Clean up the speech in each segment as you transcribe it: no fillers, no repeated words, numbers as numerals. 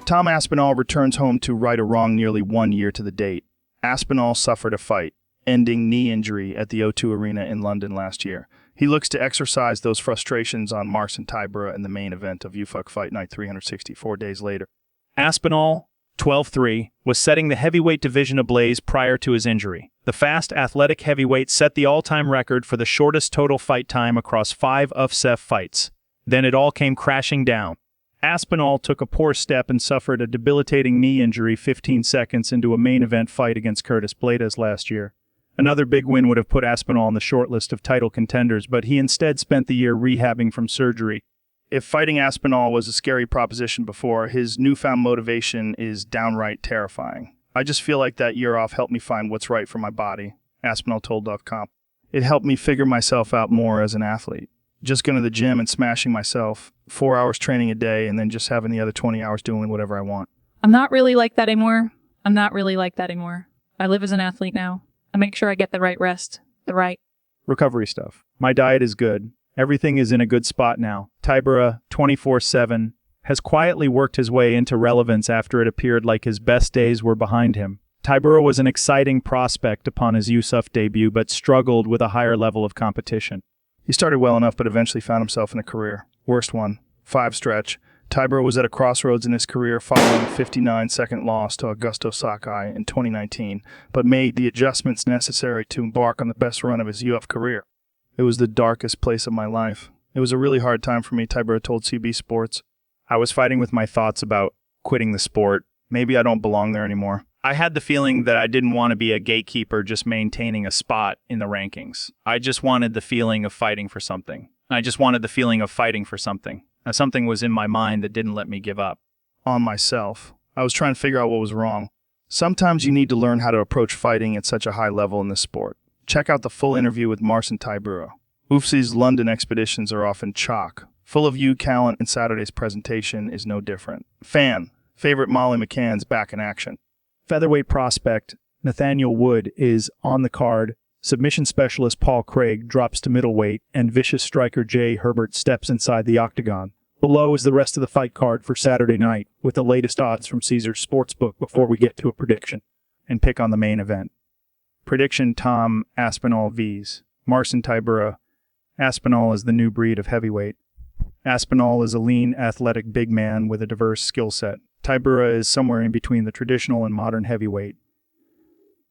Tom Aspinall returns home to right a wrong nearly 1 year to the date. Aspinall suffered a fight, ending knee injury at the O2 Arena in London last year. He looks to exercise those frustrations on Marcin Tybura in the main event of UFC Fight Night 364 days later. Aspinall, 12-3, was setting the heavyweight division ablaze prior to his injury. The fast, athletic heavyweight set the all-time record for the shortest total fight time across 5 UFC fights. Then it all came crashing down. Aspinall took a poor step and suffered a debilitating knee injury 15 seconds into a main event fight against Curtis Blades last year. Another big win would have put Aspinall on the short list of title contenders, but he instead spent the year rehabbing from surgery. If fighting Aspinall was a scary proposition before, his newfound motivation is downright terrifying. I just feel like that year off helped me find what's right for my body, Aspinall told Octagon. It helped me figure myself out more as an athlete. Just going to the gym and smashing myself, 4 hours training a day, and then just having the other 20 hours doing whatever I want. I'm not really like that anymore. I live as an athlete now. I make sure I get the right rest, the right recovery stuff. My diet is good. Everything is in a good spot now. Tybura, 24/7, has quietly worked his way into relevance after it appeared like his best days were behind him. Tybura was an exciting prospect upon his UFC debut, but struggled with a higher level of competition. He started well enough, but eventually found himself in a career. Worst one, 5 stretch. Tybura was at a crossroads in his career following a 59-second loss to Augusto Sakai in 2019, but made the adjustments necessary to embark on the best run of his UFC career. It was the darkest place of my life. It was a really hard time for me, Tybura told CB Sports. I was fighting with my thoughts about quitting the sport. Maybe I don't belong there anymore. I had the feeling that I didn't want to be a gatekeeper just maintaining a spot in the rankings. I just wanted the feeling of fighting for something. Something was in my mind that didn't let me give up. On myself. I was trying to figure out what was wrong. Sometimes you need to learn how to approach fighting at such a high level in this sport. Check out the full interview with Marcin Tybura. UFC's London expeditions are often chock, full of talent, and Saturday's presentation is no different. Favorite Molly McCann's back in action. Featherweight prospect Nathaniel Wood is on the card. Submission specialist Paul Craig drops to middleweight, and vicious striker Jay Herbert steps inside the octagon. Below is the rest of the fight card for Saturday night, with the latest odds from Caesars Sportsbook before we get to a prediction and pick on the main event. Prediction: Tom Aspinall vs. Marcin Tybura. Aspinall is the new breed of heavyweight. Aspinall is a lean, athletic big man with a diverse skill set. Tybura is somewhere in between the traditional and modern heavyweight.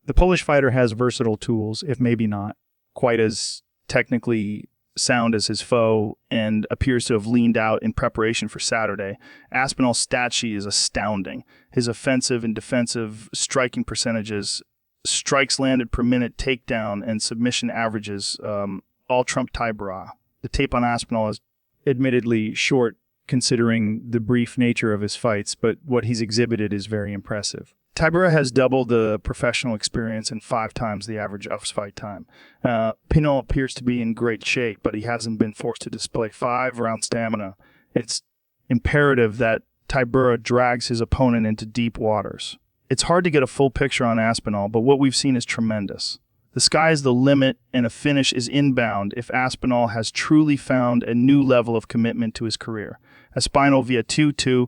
The Polish fighter has versatile tools, if maybe not quite as technically sound as his foe, and appears to have leaned out in preparation for Saturday. Aspinall's stat sheet is astounding. His offensive and defensive striking percentages, strikes landed per minute, takedown, and submission averages all trump Tybura. The tape on Aspinall is admittedly short considering the brief nature of his fights, but what he's exhibited is very impressive. Tybura has doubled the professional experience and 5 times the average UFC fight time. Aspinall appears to be in great shape, but he hasn't been forced to display 5-round stamina. It's imperative that Tybura drags his opponent into deep waters. It's hard to get a full picture on Aspinall, but what we've seen is tremendous. The sky is the limit, and a finish is inbound if Aspinall has truly found a new level of commitment to his career. Aspinall via 2-2.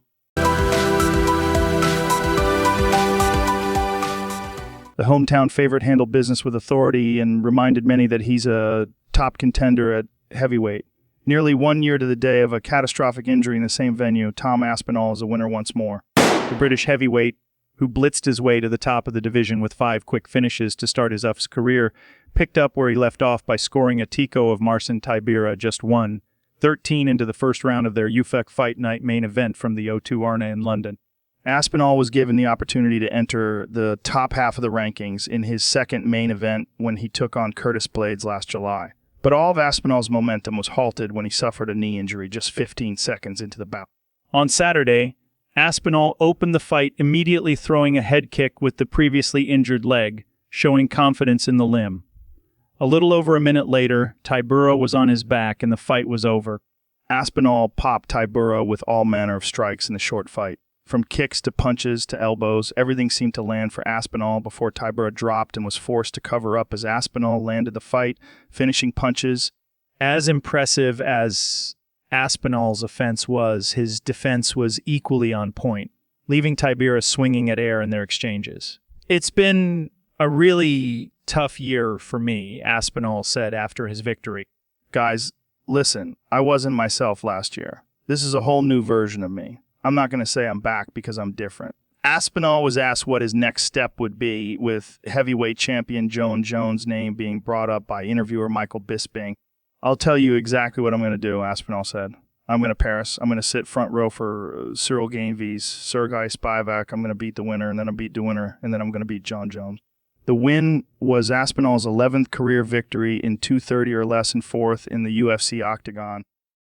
The hometown favorite handled business with authority and reminded many that he's a top contender at heavyweight. Nearly 1 year to the day of a catastrophic injury in the same venue, Tom Aspinall is a winner once more. The British heavyweight, who blitzed his way to the top of the division with 5 quick finishes to start his UFC career, picked up where he left off by scoring a TKO of Marcin Tybura just 1-13 into the first round of their UFC Fight Night main event from the O2 Arena in London. Aspinall was given the opportunity to enter the top half of the rankings in his second main event when he took on Curtis Blades last July. But all of Aspinall's momentum was halted when he suffered a knee injury just 15 seconds into the bout. On Saturday, Aspinall opened the fight immediately throwing a head kick with the previously injured leg, showing confidence in the limb. A little over a minute later, Tybura was on his back and the fight was over. Aspinall popped Tybura with all manner of strikes in the short fight. From kicks to punches to elbows, everything seemed to land for Aspinall before Tybura dropped and was forced to cover up as Aspinall landed the fight, finishing punches. As impressive as Aspinall's offense was, his defense was equally on point. leaving Tybura swinging at air in their exchanges. It's been a really tough year for me, Aspinall said after his victory. Guys, listen, I wasn't myself last year. This is a whole new version of me. I'm not going to say I'm back because I'm different. Aspinall was asked what his next step would be, with heavyweight champion Joan Jones' name being brought up by interviewer Michael Bisping. I'll tell you exactly what I'm going to do, Aspinall said. I'm going to Paris. I'm going to sit front row for Cyril Gainvey's Sergei Spivak. I'm going to beat the winner, and then I'll beat the winner, and then I'm going to beat John Jones. The win was Aspinall's 11th career victory in 230 or less and fourth in the UFC Octagon.